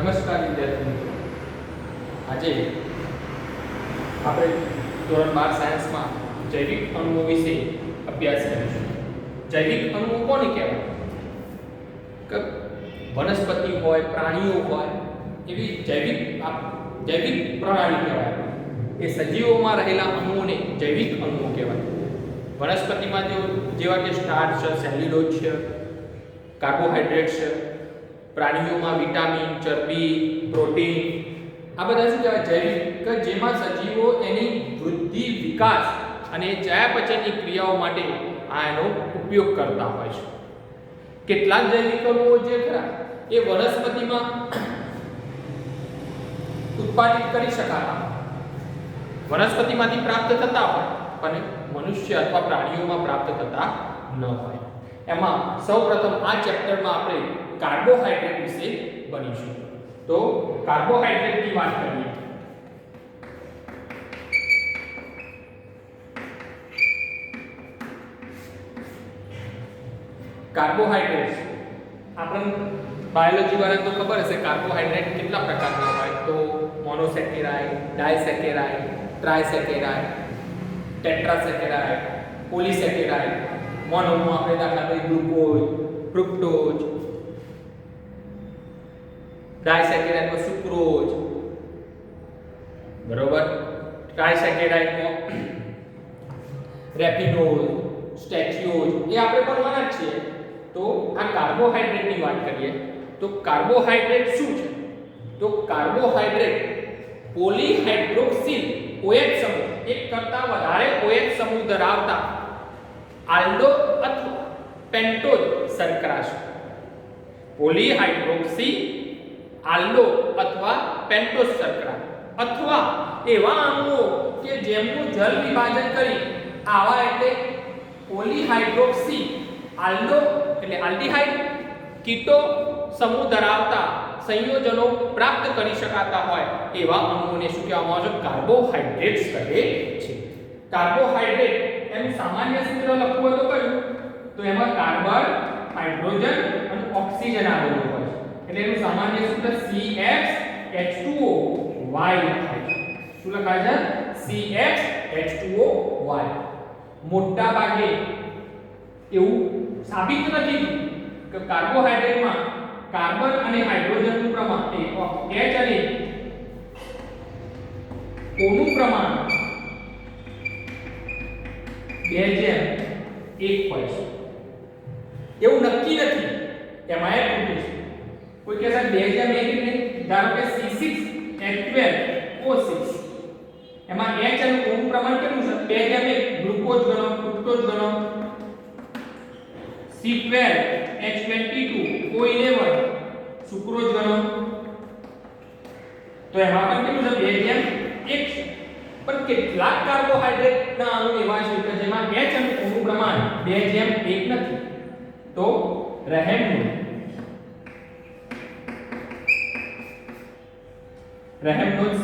નમસ્કાર વિદ્યાર્થી મિત્રો, આજે આપણે ધોરણ 12 સાયન્સમાં જૈવિક અણુઓ વિશે અભ્યાસ કરીશું. જૈવિક અણુઓ કોને કહેવાય? કે વનસ્પતિ હોય, પ્રાણીઓ હોય, એવી જૈવિક પ્રણાલી કહેવાય. એ સજીવોમાં રહેલા અણુઓને જૈવિક અણુઓ કહેવાય. વનસ્પતિમાં જેવા કે સ્ટાર્ચ છે, સેલ્યુલોઝ છે, કાર્બોહાઈડ્રેટ છે. પ્રાણીઓમાં વિટામિન, ચરબી, પ્રોટીન, આ બધા શું કહેવાય? જૈવિક, કે જેમાં સજીવો એની વૃદ્ધિ, વિકાસ અને ચયાપચયની ક્રિયાઓ માટે એનો ઉપયોગ કરતા હોય છે. કેટલાક જૈવિક અણુઓ જે ખરા એ વનસ્પતિમાં ઉત્પાદિત કરી શકાતા, વનસ્પતિમાંથી પ્રાપ્ત થતા હોય, પણ મનુષ્ય અથવા પ્રાણીઓમાં પ્રાપ્ત થતા ન હોય. એમાં સૌપ્રથમ આ ચેપ્ટરમાં આપણે કાર્બોહાઈડ્રેટ વિશે ભણીશું. તો કાર્બોહાઈડ્રેટની વાત કરીએ. કાર્બોહાઈડ્રેટ્સ આપણને બાયોલોજી વાળાને તો ખબર હશે કાર્બોહાઈડ્રેટ કેટલા પ્રકારના હોય. તો મોનોસેકેરાઇડ, ડાયસેકેરાઇડ, ટ્રાયસેકેરાઇડ, ટેટ્રાસેકેરાઇડ, પોલીસેકેરાઇડ. મોનોમાં આપણે દાખલા તરીકે ગ્લુકોઝ, ફ્રુક્ટોઝ, ડાયસેકેરાઇડમાં સુક્રોઝ, બરોબર. ટ્રાયસેકેરાઇડમાં રેફિનોલ, સ્ટેચ્યુઓઝ, એ આપણે ભણવાના જ છીએ. તો આ કાર્બોહાઈડ્રેટની વાત કરીએ તો કાર્બોહાઈડ્રેટ શું છે? તો કાર્બોહાઈડ્રેટ પોલીહાઇડ્રોક્સિલ OH સમૂહ, એક કરતા વધારે OH સમૂહ ધરાવતા આલ્ડો અથવા પેન્ટોઝ શર્કરા છે. પોલીહાઇડ્રોક્સી આલ્ડો અથવા પેન્ટોઝ શર્કરા, અથવા એવા અણુઓ કે જેમનું જલ વિભાજન કરી આવા એટલે પોલીહાઇડ્રોક્સી આલ્ડો એટલે આલ્ડીહાઇડ કીટો સમૂહ ધરાવતા સંયોજનો પ્રાપ્ત કરી શકાતા હોય એવા અણુઓને શું કહેવામાં આવે છે? કાર્બોહાઈડ્રેટ્સ કહે છે. કાર્બોહાઈડ્રેટ એનું સામાન્ય સૂત્ર લખવું હોય તો કયું? તો એમાં કાર્બન, હાઇડ્રોજન અને ઓક્સિજન આવેલું હોય છે. એટલે એનું સામાન્ય સૂત્ર CxH2O Y લખાય છે. શું લખાય છે? CxH2O Y. મોટા ભાગે એવું સાબિત નથી કે કાર્બોહાઈડ્રેટમાં કાર્બન અને હાઇડ્રોજનનું પ્રમાણ H અને O નું પ્રમાણ 2:1 હોય છે. એવું નક્કી નથી, એમાં એ ખોટું છે. કોઈ કહે છે 2:1 એટલે ધારો કે C6H12O6, એમાં H અને O નું પ્રમાણ કેટલું છે? 2:1. ગ્લુકોઝ ગણો, ફ્રુક્ટોઝ ગણો, C12H22O11 સુક્રોઝ ગણો, તો એમાં પણ કેટલું છે? 2:1 છે. પણ કેટલાક કાર્બોહાઈડ્રેટના અણુ એવા છે કે જેમાં H અને O નું પ્રમાણ 2:1 નથી. તો રહેમનું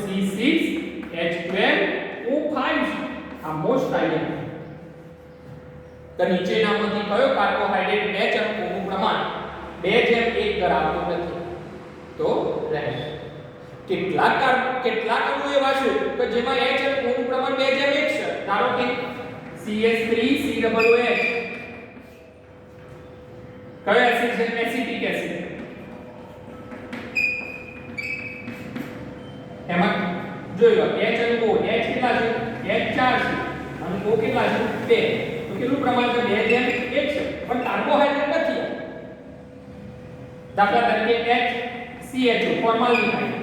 C6H12O5 આ મોસ્ટ આઈડિયા. તો નીચેનામાંથી કયો કાર્બોહાઈડ્રેટ H અને O નું પ્રમાણ 2:1 ધરાવતો નથી? તો રહેમ. કેટલાક અણુ એવા છે કે જેમાં H અને O નું પ્રમાણ 2:1 છે. ધારો કે CH3COOH, કયો એસિડ છે? Acetic acid. એમાં જોઈ લો H અને O, H કેટલા છે? H 4 છે અને O કેટલા છે? 2. તો કેટલું પ્રમાણ છે? 2:1 છે. પણ કાર્બોહાઈડ્રેટ નથી. દાખલા તરીકે HCHO ફોર્માલ્ડિહાઇડ,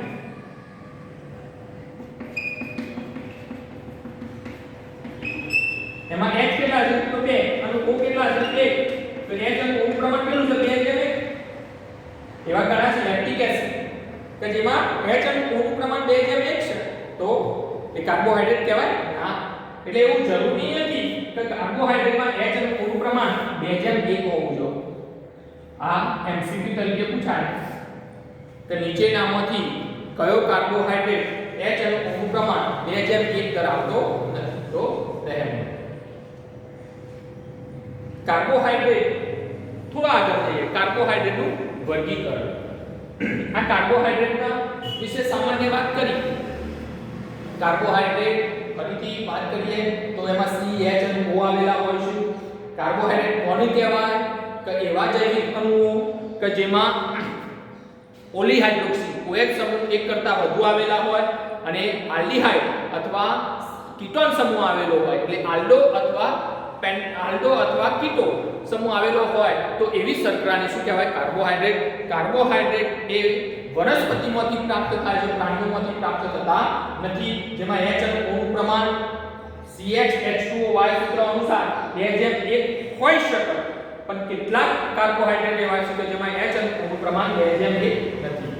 એમાં H કેટલા છે? તો 2 અને O કેટલા છે? 1. તો H અને O નું પ્રમાણ કેટલું છે? 2:1. એવા ઘણા છે લેક્ટિક એસિડ કે જેમાં H અને O નું પ્રમાણ 2:1 છે. તો એ કાર્બોહાઈડ્રેટ કહેવાય? ના. એટલે એવું જરૂરી નથી કે કાર્બોહાઈડ્રેટમાં H અને O નું પ્રમાણ 2:1 હોવું જોઈએ. આ MCQ તરીકે પૂછાય કે નીચેનામાંથી કયો કાર્બોહાઈડ્રેટ H અને O નું પ્રમાણ 2:1 ધરાવતો નથી? તો રહેમ. કાર્બોહાઈડ્રેટ થોડા આગળ જઈએ. કાર્બોહાઈડ્રેટનું વર્ગીકરણ. આ કાર્બોહાઈડ્રેટના વિશે સામાન્ય વાત કરી. કાર્બોહાઈડ્રેટ ફરીથી વાત કરીએ તો એમાં C H અને O આવેલા હોય છે. કાર્બોહાઈડ્રેટ કોને કહેવાય? કે એવા જૈવિક અણુઓ કે જેમાં પોલીહાઇડ્રોક્સી OH સમૂહ એક કરતા વધુ આવેલા હોય અને આલ્ડીહાઇડ અથવા કીટોન સમૂહ આવેલો હોય, એટલે આલ્ડો અથવા કીટો સમૂહ આવેલો હોય તો એવી શર્કરાને શું કહેવાય? કાર્બોહાઈડ્રેટ. કાર્બોહાઈડ્રેટ એ વનસ્પતિમાંથી પ્રાપ્ત થાય છે, પ્રાણીઓમાંથી પ્રાપ્ત થતા નથી. જેમાં H અને O નું પ્રમાણ CH2O સૂત્ર અનુસાર 2:1 હોઈ શકે, પણ કેટલાક કાર્બોહાઈડ્રેટ એવા છે કે જેમાં H અને O નું પ્રમાણ 2:1 નથી.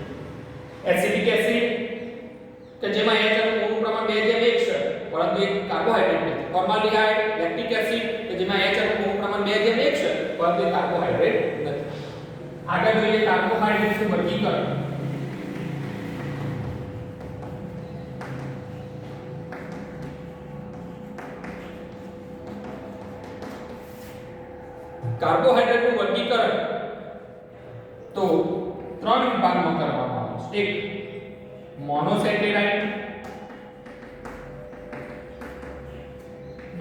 એસિડિક એસિડ કે જેમાં H અને O નું પ્રમાણ 2:1 છે, પરંતુ એ કાર્બોહાઈડ્રેટ નથી. ફોર્માલ્ડિહાઇડ, લેક્ટિક એસિડ કે જેમાં H અને O નું પ્રમાણ 2:1 છે, પરંતુ એ કાર્બોહાઈડ્રેટ નથી. આગળ જોઈએ કાર્બોહાઈડ્રેટનું વર્ગીકરણ. કાર્બોહાઈડ્રેટનું વર્ગીકરણ તો 3 વિભાગમાં કરવામાં આવે છે. એક મોનોસેકેરાઇડ,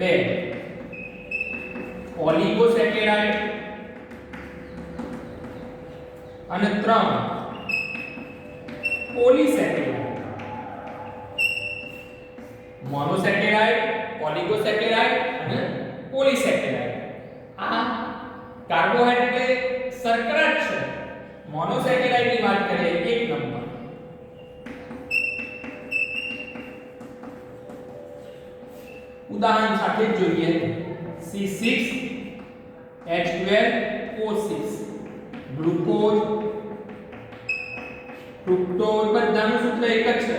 2 ઓલિગોસેકેરાઇડ અને 3 પોલીસેકેરાઇડ. મોનોસેકેરાઇડ, ઓલિગોસેકેરાઇડ અને પોલીસેકેરાઇડ. આ કાર્બોહાઈડ્રેટ એટલે શર્કરા જ છે. મોનોસેકેરાઇડ ની વાત કરીએ 1 નંબર. ઉદાહરણ સાથે જોઈએ C6H12O6, ગ્લુકોઝ, ફ્રુક્ટોઝ બધાનું સૂત્ર એક જ છે.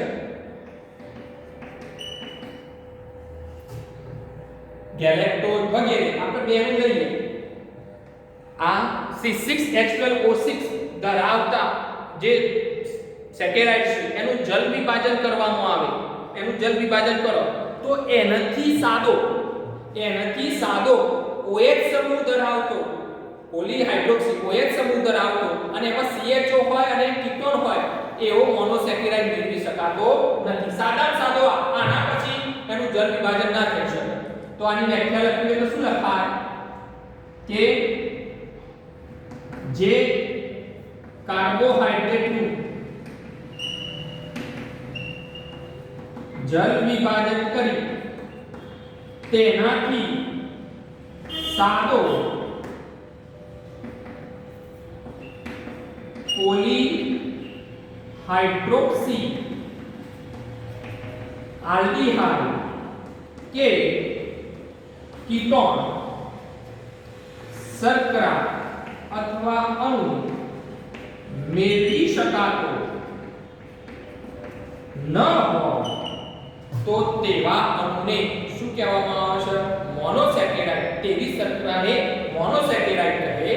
ગેલેક્ટોઝ વગેરે આપણે બેનું લઈએ. આ C6H12O6 ધરાવતા જે સેકેરાઇડ છે એનું જલ વિભાજન કરવામાં આવે. એનું જલ વિભાજન કરો તો એનાથી સાદો OH સમૂહ ધરાવતો પોલીહાઇડ્રોક્સી OH સમૂહ ધરાવતો અને એમાં CHO હોય અને કીટોન હોય એવો મોનોસેકેરાઇડ મેળવી શકાતો નથી. સાદામાં સાદો આના પછી એનું જલ વિભાજન ના થઈ શકે. તો આની વ્યાખ્યા લખીએ તો શું લખાય કે જે કાર્બોહાઈડ્રેટનું જલ વિભાજન કરી તેનાથી સાદો પોલીહાઇડ્રોક્સી આલ્ડીહાઇડ કે કીટોન શર્કરા અથવા અણુ મેળવી શકાતો ન હોય તો તેવા અણુને શું કહેવામાં આવે છે? મોનોસેકેરાઇડ. તેવી શર્કરાને મોનોસેકેરાઇડ કહે છે.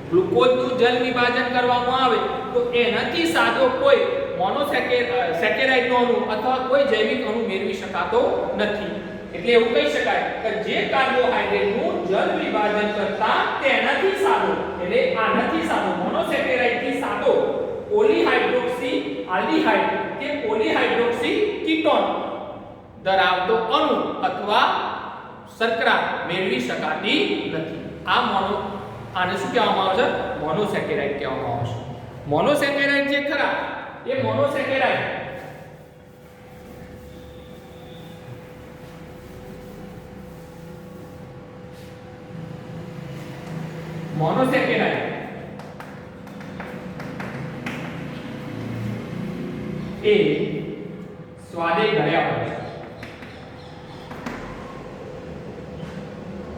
ગ્લુકોઝનું જલ વિભાજન કરવામાં આવે તો એનાથી સાદો કોઈ મોનોસેકેરાઇડનો અણુ અથવા કોઈ જૈવિક અણુ મેળવી શકાતો નથી. એટલે એવું કહી શકાય કે જે કાર્બોહાઈડ્રેટનું જલ વિભાજન કરતા તેનાથી સાદો, એટલે આનાથી સાદો મોનોસેકેરાઇડથી સાદો પોલીહાઇડ્રોક્સી આલ્ડીહાઇડ કે પોલીહાઇડ્રોક્સી કીટોન ધરાવતો અણુ અથવા શર્કરા મેળવી શકાતી નથી. આને શું કહેવામાં આવે છે? મોનોસેકેરાઇડ કહેવામાં આવે છે. મોનોસેકેરાઇડ જે ખરા એ મોનોસેકેરાઇડ એ સ્વાદે ગળ્યા હોય છે.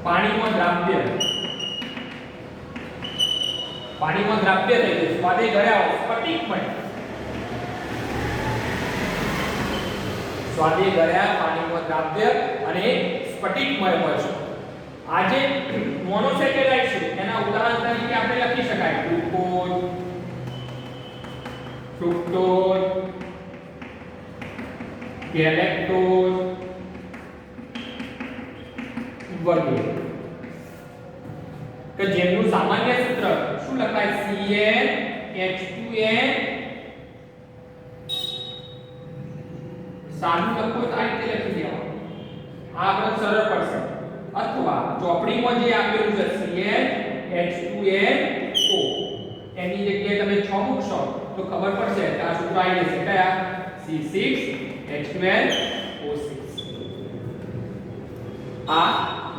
પાણીમાં દ્રાવ્ય થઈ જાય, સ્વાદે ગળ્યા હોય, સ્ફટિકમય. સ્વાદે ગળ્યા, પાણીમાં દ્રાવ્ય અને સ્ફટિકમય હોય છે. આ જે મોનોસેકેરાઇડ છે એના ઉદાહરણ તરીકે આપણે લખી શકાય ગ્લુકોઝ, ફ્રુક્ટોઝ, ગેલેક્ટોઝ વગેરે કે જેમનું સામાન્ય સૂત્ર શું લખાય? CH2O6 H2N સાદું લખો તો આ રીતે લખી દેવાનું, આ આપણે સરળ પડશે. અથવા ચોપડીમાં જે આપેલું છે CnH2nO એની જગ્યાએ તમે 6 મૂકશો તો ખબર પડશે કે આ સૂત્ર આવી જશે કયા C6H12O6. આ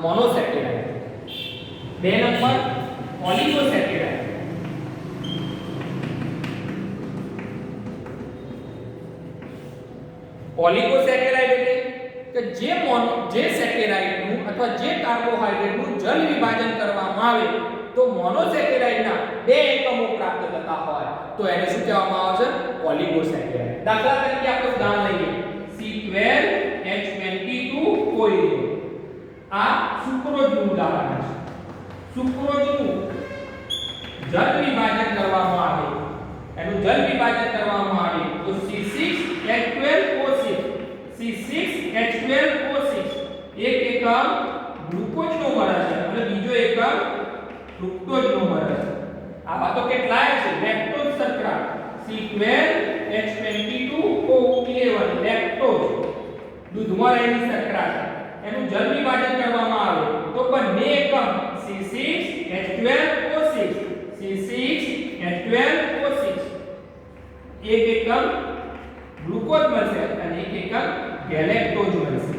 મોનોસેકેરાઇડ. 2 નંબર ઓલિગોસેકેરાઇડ. ઓલિગોસેકેરાઇડ એટલે કે જે સેકેરાઇડ નું અથવા જે કાર્બોહાઈડ્રેટ નું જલ વિભાજન કરવામાં આવે તો મોનોસેકેરાઇડ ના 2 એકમો પ્રાપ્ત થતા હોય તો એને શું કહેવામાં આવે છે ઓલિગોસેકેરાઇડ. દાખલા તરીકે આપણે ઉદાહરણ લઈએ C12H22OA. આ સુક્રોઝ નું ઉદાહરણ છે. સુક્રોઝ નું જલ વિભાજન કરવામાં આવે, એનું જલ વિભાજન કરવામાં આવે તો C6H12O6. C6H12O6 એક એકમ ગ્લુકોઝ નો મળે છે અને બીજો એકમ ફ્રુક્ટોઝ નો મળે છે. આવા તો કેટલાય છે લેક્ટોઝ શર્કરા C12H22O11 લેક્ટોઝ દૂધમાં રહેલી શર્કરા છે. એનું જલ વિભાજન કરવામાં આવે તો બંને એકમ C6H12O6 C6H12O6 એક એકમ ગ્લુકોઝ મળશે અને એક એકમ ગેલેક્ટોઝ મળશે.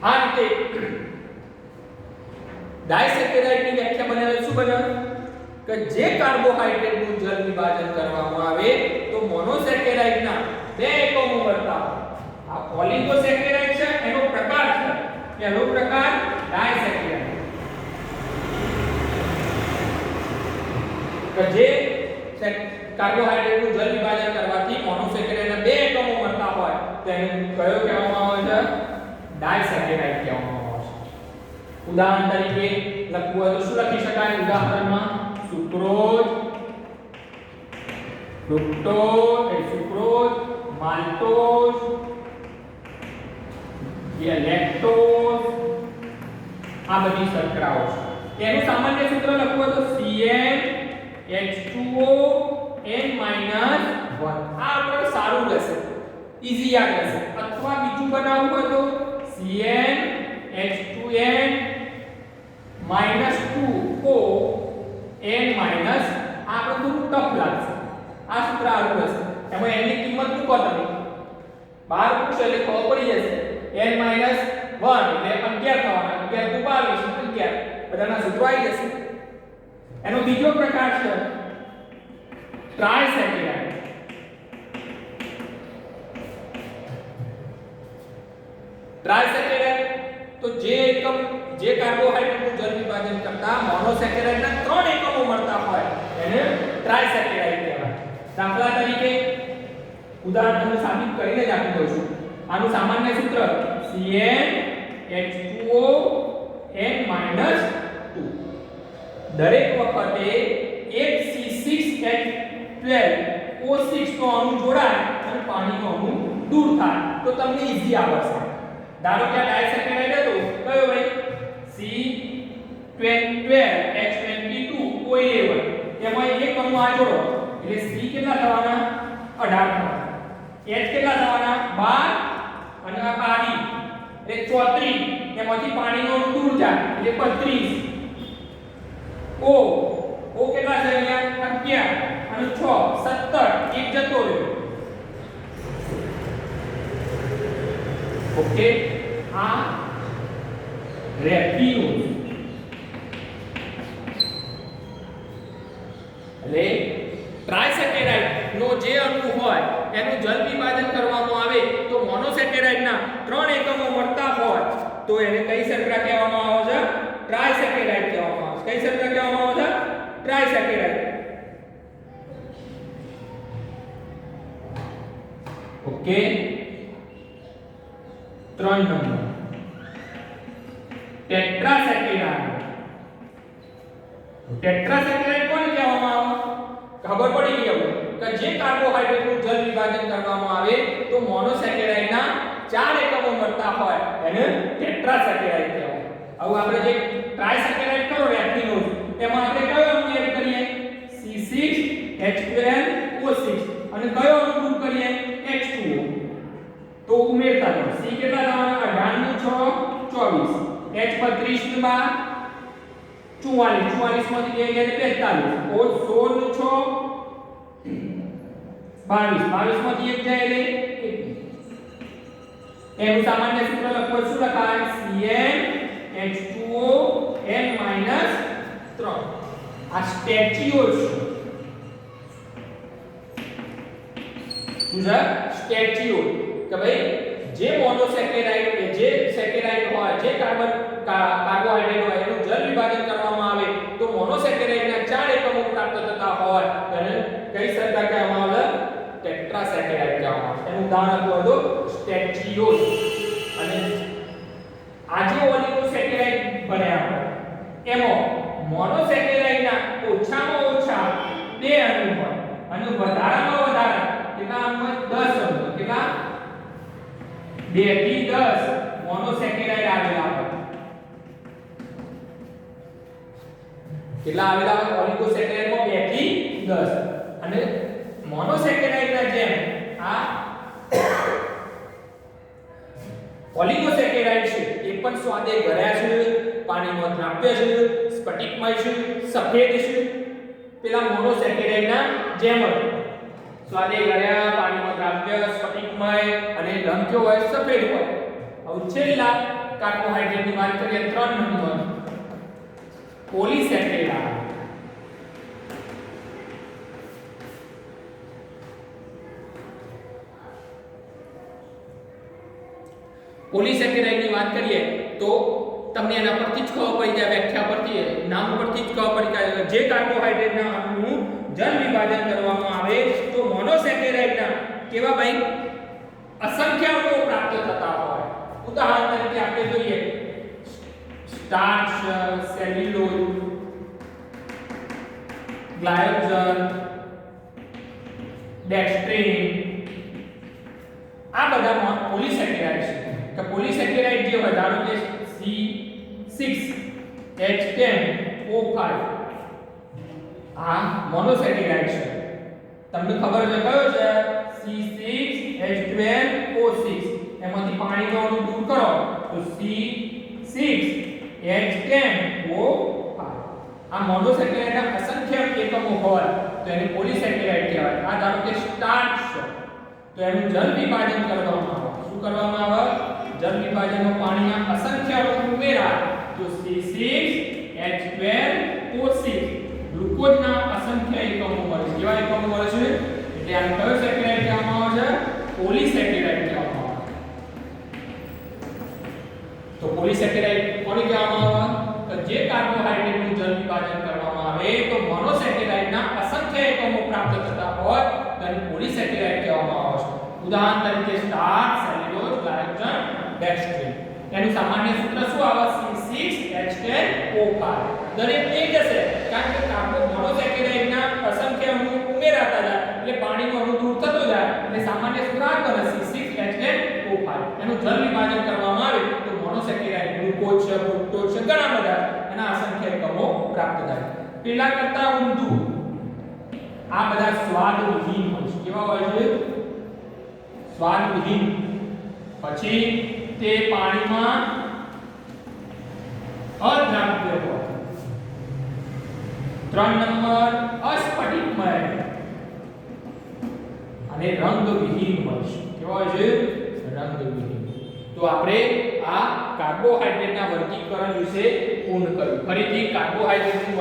આ રીતે ડાયસેકેરાઇડ ની વ્યાખ્યા બનાવે શું બનાવે કે જે કાર્બોહાઈડ્રેટ નું જલ વિભાજન કરવામાં આવે તો મોનોસેકેરાઇડ ના 2 એકમો મળતા હોય. આ ઓલિગોસેકેરાઇડ છે એનો પ્રકાર છે. પહેલો પ્રકાર ડાયસેકેરાઇડ કે જે કાર્બોહાઈડ્રેટ નું જલ વિભાજન કરવાથી મોનોસેકેરાઇડ ના 2 એકમો મળતા હોય તો એને કયો કહેવામાં આવે છે ડાયસેકેરાઇડ કહેવામાં આવે છે. ઉદાહરણ તરીકે લખવું હોય તો શું લખી શકાય ઉદાહરણમાં સુક્રોઝ, ફ્રુક્ટોઝ, માલ્ટોઝ, લેક્ટોઝ આ બધી શર્કરાઓ છે. એનું સામાન્ય સૂત્ર લખવું હોય તો CnH2ON-1. આ આપણે સારું રહેશે, ઈઝી યાદ રહેશે. અથવા બીજું બનાવવું હોય તો CnH2n -2ON- આ બધું ટફ લાગશે. આ સૂત્ર આવું રહેશે. એમાં n ની કિંમત મૂકો તમે, બહાર મૂકશો એટલે ખબર પડી જશે n - 1 એટલે 11 થવાના. 11 * 22 11 બધાના સૂત્રો આવી જશે. એનો બીજો પ્રકાર છે ટ્રાયસેકેરાઇડ. ટ્રાયસેકેરાઇડ તો જે કાર્બોહાઈડ્રેટ નું જલ વિભાજન કરતા મોનોસેકેરાઇડ ના 3 એકમો મળતા હોય એને ટ્રાયસેકેરાઇડ કહેવાય. દાખલા તરીકે ઉદાહરણ તમને સાબિત કરીને જ આપી દઉં છું. આનું સામાન્ય સૂત્ર CnH2ON-2. દરેક વખતે એક C6H12O6 નો અણુ જોડાય અને પાણીનો અણુ દૂર થાય તો તમને ઈઝી આવશે. ધારો કે આ ડાયસેકેરાઇડ હતો કયો ભાઈ C12H22O11 એમાં એક અણુ આ જોડો એટલે C કેટલા થવાના 18 થવાના, H કેટલા થવાના 12 અને આ પાણી એટલે 34 એમાંથી પાણીનો અણુ દૂર જાય એટલે 35. O કેટલા છે અહીંયા 11 અને 6 17 એક જતો રહ્યો. ઓકે આ રેફિન્યુઝ એટલે ટ્રાયસેકેરાઇડ નો જે અણુ હોય એનું જલ વિભાજન કરવામાં આવે તો મોનોસેકેરાઇડ ના 3 એકમો મળતા હોય તો એને કઈ શર્કરા કહેવામાં આવે છે ટ્રાયસેકેરાઇડ કહેવામાં આવે છે. કઈ શર્કરા કહેવામાં આવે છે ટ્રાયસેકેરાઇડ. Okay 3 number ટેટ્રાસેકેરાઇડ. ટેટ્રાસેકેરાઇડ કોને કહેવામાં આવે ખબર પડી ગઈ હવે કે જે કાર્બોહાઈડ્રેટ નું જલ વિભાજન કરવામાં આવે તો મોનોસેકેરાઇડ ના 4 એકમો મળતા હોય એને ટેટ્રાસેકેરાઇડ કહેવાય. હવે આપણે જે ટ્રાયસેકેરાઇડ કરો રેફિન્યુઝ એમાં આપણે કયો અણુ એડ કરીએ C6H12 44 માંથી 2 ગયા એટલે 45 ઓ 16 નું 6 22 માંથી 1 જાય એટલે 21 એનું સામાન્ય સૂત્ર લખવું શું લખાય CnH2O n - 3 આ સ્ટેચ્યુઓ છે શું છે સ્ટેચ્યુઓ કે ભાઈ જે મોનોસેકેરાઇડ કે જે સેકેરાઇડ હોય જે કાર્બોહાઈડ્રેટ હોય એનું જળ વિભાજન કરવામાં આવે તો મોનોસેકેરાઇડના 4 એકમો પ્રાપ્ત થતા હોય તેને કઈ સંખ્યા કહેવામાં આવે ટેટ્રાસેકેરાઇડ કહેવામાં આવે એનું ઉદાહરણ આપો તો સ્ટેચ્યુઓસ અને આજે ઓલિગોસેકેરાઇડ બન્યા હોય એમાં મોનોસેકેરાઇડના ઓછામાં ઓછા 2 અણુ હોય અને વધારામાં વધારે કેટલા અણુ હોય 10 અણુ કેટલા 2 થી 10 મોનોસેકેરાઇડ આવેલા હોય કેટલા આવેલા હોય ઓલિગોસેકેરાઇડમાં 2 થી 10 અને મોનોસેકેરાઇડના જેમ આ ઓલિગોસેકેરાઇડ છે એ પણ સ્વાદે ગળ્યા છે પાણીમાં દ્રાવ્ય છે સ્ફટિકમય છે સફેદ છે પેલા મોનોસેકેરાઇડના જેમ જ સ્વાદે ગળ્યા પાણીમાં દ્રાવ્ય સ્ફટિકમય અને રંગ કેવો હોય સફેદ હોય હવે છેલ્લા કાર્બોહાઈડ્રેટની વાત કરીએ 3 નંબર પોલીસેકેરાઇડ પોલીસેકેરાઇડની વાત કરીએ તો તમને એના પરથી જ ખબર પડી જાય વ્યાખ્યા પરથી નામ પરથી જ ખબર પડી જાય જે કાર્બોહાઈડ્રેટના અણુનું જળ વિભાજન કરવામાં આવે તો મોનોસેકેરાઇડના કેવા ભાઈ અસંખ્ય અણુઓ પ્રાપ્ત થતા હોય ઉદાહરણ તરીકે આપણે જોઈએ સ્ટાર્ચ સેલ્યુલોઝ ગ્લાયકોજન ડેક્સ્ટ્રીન આ બધા પોલીસેકેરાઇડ છે કે પોલીસેકેરાઇડ જે હોય ધારો કે C6H10O5 આ મોનોસેકેરાઇડ છે તમને ખબર છે કયો છે C6H12O6 એમાંથી પાણીનો અણુ દૂર કરો તો C6H10O5 આ મોનોસેકેરાઇડના અસંખ્ય એકમો હોય તો એને પોલીસેકેરાઇડ કહેવાય આ ધારો કે સ્ટાર્ચ છે તો એનું જળ વિભાજન કરવામાં આવે શું કરવામાં આવે જળ વિભાજનમાં પાણીના અસંખ્ય અણુ ઉમેરાય તો C6H12O6 ગ્લુકોઝના અસંખ્ય એકમો મળે છે કેવા એકમો મળે છે એટલે આ કયો સેકેરાઇડ કહેવામાં આવે છે પોલીસેકેરાઇડ કહેવામાં આવે તો પોલીસેકેરાઇડ કોને કહેવામાં આવે તો જે કાર્બોહાઈડ્રેટનું જળ વિભાજન કરવામાં આવે તો મોનોસેકેરાઇડના અસંખ્ય એકમો પ્રાપ્ત થતા હોય તેને પોલીસેકેરાઇડ કહેવામાં આવે છે ઉદાહરણ તરીકે સ્ટાર્ચ સેલ્યુલોઝ ગ્લાયકોજન ડેક્સ્ટ્રીન એનું સામાન્ય સૂત્ર શું આવે C6H10O5 દરેક એ જશે કારણ કે મોનોસેકેરાઇડના અસંખ્ય અણુ ઉમેરાતા જાય એટલે પાણીનો અણુ દૂર થતો જાય એટલે સામાન્ય સૂત્ર આ બને C6H10O5 એનું જળ વિભાજન કરવામાં આવે તો મોનોસેકેરાઇડ ગ્લુકોઝ છે ફ્રુક્ટોઝ છે ઘણા બધા એના અસંખ્ય એકમો પ્રાપ્ત થાય પેલા કરતા ઊંધું આ બધા સ્વાદવિહીન હોય છે કેવા હોય છે સ્વાદવિહીન પછી તે પાણીમાં અદ્રાવ્ય હોય 3 નંબર અસ્ફટિકમય અને રંગવિહીન હોય છે કેવા હોય છે રંગવિહીન તો આપણે આ કાર્બોહાઈડ્રેટના વર્ગીકરણ વિશે પૂર્ણ કર્યું ફરીથી કાર્બોહાઈડ્રેટનું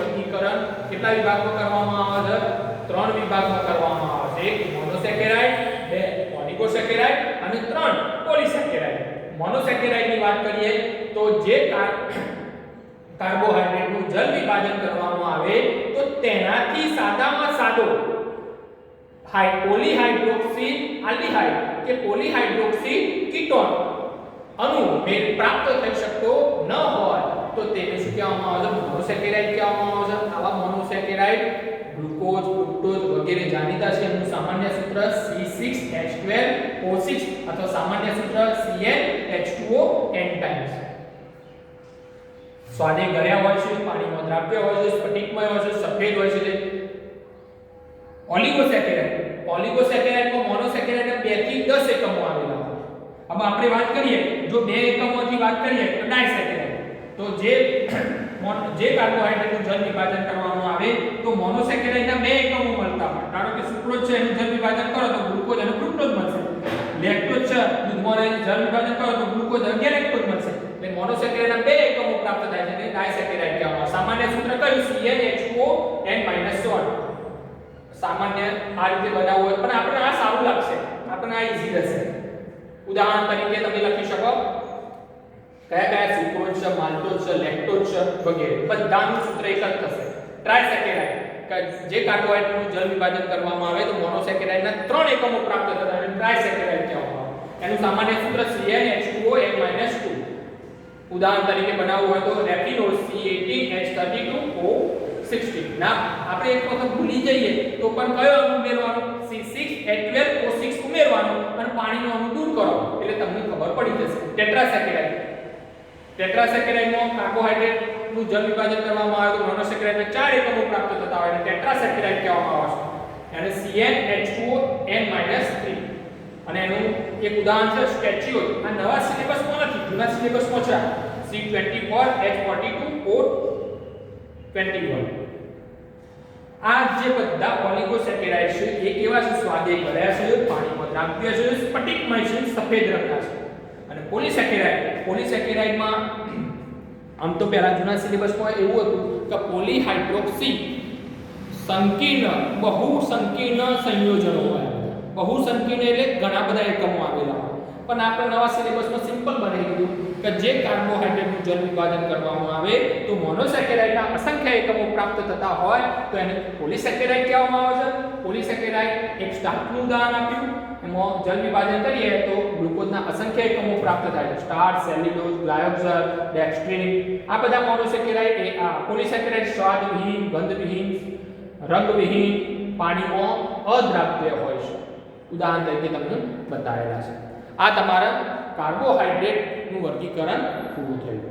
વર્ગીકરણ કેટલા વિભાગમાં કરવામાં આવે છે 3 વિભાગમાં કરવામાં આવે છે એક મોનોસેકેરાઇડ 2 ઓલિગોસેકેરાઇડ અને 3 પોલીસેકેરાઇડ મોનોસેકેરાઇડની વાત કરીએ તો જે કાર્બોહાઈડ્રેટનું જળ વિભાજન કરવામાં આવે તો તેનાથી સાદામાં સાદો પોલીહાઇડ્રોક્સી આલ્ડીહાઇડ કે પોલીહાઇડ્રોક્સી કીટોન અણુ પ્રાપ્ત થઈ શકતો ન હોય તો તેને શું કહેવામાં આવે છે મોનોસેકેરાઇડ કહેવામાં આવે છે આવા મોનોસેકેરાઇડ ગ્લુકોઝ ફ્રુક્ટોઝ વગેરે જાણીતા છે એનું સામાન્ય સૂત્ર C6H12O6 અથવા સામાન્ય સૂત્ર CnH2O n ટાઈમ્સ સ્વાદે ગળ્યા હોય છે પાણીમાં દ્રાવ્ય હોય છે સ્ફટિકમય હોય છે સફેદ હોય છે ઓલિગોસેકેરાઇડમાં મોનોસેકેરાઇડના 2 થી 10 એકમો આવેલા હોય હવે આપણે વાત કરીએ જો 2 એકમોથી વાત કરીએ તો ડાયસેકેરાઇડ તો જે કાર્બોહાઈડ્રેટનું જળ વિભાજન કરવામાં આવે તો મોનોસેકેરાઇડના બે એકમો મળતા હોય. ધારો કે સુક્રોઝ છે એનું જળ વિભાજન કરો તો ગ્લુકોઝ અને ફ્રુક્ટોઝ મળશે. લેક્ટોઝ છે દૂધમાં જળ વિભાજન કરો તો ગ્લુકોઝ અને ગેલેક્ટોઝ મળશે. એટલે મોનોસેકેરાઇડના બે એકમો પ્રાપ્ત થાય છે એટલે ડાયસેકેરાઇડ કહેવામાં આવે. સામાન્ય સૂત્ર કયું? CnH2n-salt. સામાન્ય આ રીતે બનાવવું હોય પણ આપણે આ સારું લાગશે, આપણને આ ઈઝી રહેશે. ઉદાહરણ તરીકે તમે લખી શકો કયા કયા સુક્રોઝ છે, માલ્ટોઝ છે, લેક્ટોઝ છે વગેરે. બધાનું સૂત્ર એક જ થશે. ટ્રાયસેકેરાઇડ કે જે કાર્બોહાઈડ્રેટનું જળ વિભાજન કરવામાં આવે તો મોનોસેકેરાઇડના ત્રણ એકમો પ્રાપ્ત થતા હોય ટ્રાયસેકેરાઇડ કહેવામાં આવે. એનું સામાન્ય સૂત્ર CnH2n-2. ઉદાહરણ તરીકે બનાવવું હોય તો રેફિનોલ C18H32O16. ના આપણે એક વખત ભૂલી જઈએ તો પણ કયો અણુ ઉમેરવાનો? C6H12O6 ઉમેરવાનો અને પાણીનો અણુ દૂર કરો એટલે તમને ખબર પડી જશે. ટેટ્રાસેકેરાઇડમાં કાર્બોહાઈડ્રેટનું જળ વિભાજન કરવામાં આવે તો મોનોસેકેરાઇડના ચાર એકમો પ્રાપ્ત થતા હોય એટલે ટેટ્રાસેકેરાઇડ કહેવામાં આવે છે. અને CnH2n-3. અને એનું એક ઉદાહરણ છે સ્ટેચ્યુઅલ. આ નવા સિલેબસમાં નથી, જૂના સિલેબસમાં છે. C24H42O21. આ જે બધા ઓલિગોસેકેરાઇડ છે એ કેવા છે? સ્વાદે ગળ્યા છે, પાણીમાં દ્રાવ્ય છે, સ્ફટિકમય છે, સફેદ રંગના છે. અને પોલીસેકેરાઇડમાં આમ તો પહેલા જૂના સિલેબસમાં એવું હતું કે પોલીહાઇડ્રોક્સી સંકીર્ણ બહુ સંકીર્ણ સંયોજનો હોય. બહુ સંકીર્ણ એટલે ઘણા બધા એકમો આવેલા હોય. પણ આપણે નવા સિલેબસમાં સિમ્પલ બનાવી દીધું કે જે કાર્બોહાઈડ્રેટનું જળ વિભાજન કરવામાં આવે તો મોનોસેકેરાઇડના અસંખ્ય એકમો પ્રાપ્ત થતા હોય તો એને પોલીસેકેરાઇડ કહેવામાં આવે છે. પોલીસેકેરાઇડ એક સ્ટાર્ચનું ઉદાહરણ આપ્યું. એમાં જળ વિભાજન કરીએ તો ગ્લુકોઝના અસંખ્ય એકમો પ્રાપ્ત થાય છે. સ્ટાર્ચ, સેલ્યુલોઝ, ગ્લાયકોઝર, ડેક્સ્ટ્રીન આ બધા મોનોસેકેરાઇડ એ આ પોલીસેકેરાઇડ સ્વાદવિહીન, ગંધવિહીન, રંગવિહીન, પાણીમાં અદ્રાવ્ય હોય છે. ઉદાહરણ તરીકે તમને બતાવેલા છે. આ તમારા કાર્બોહાઈડ્રેટનું વર્ગીકરણ પૂરું થયું.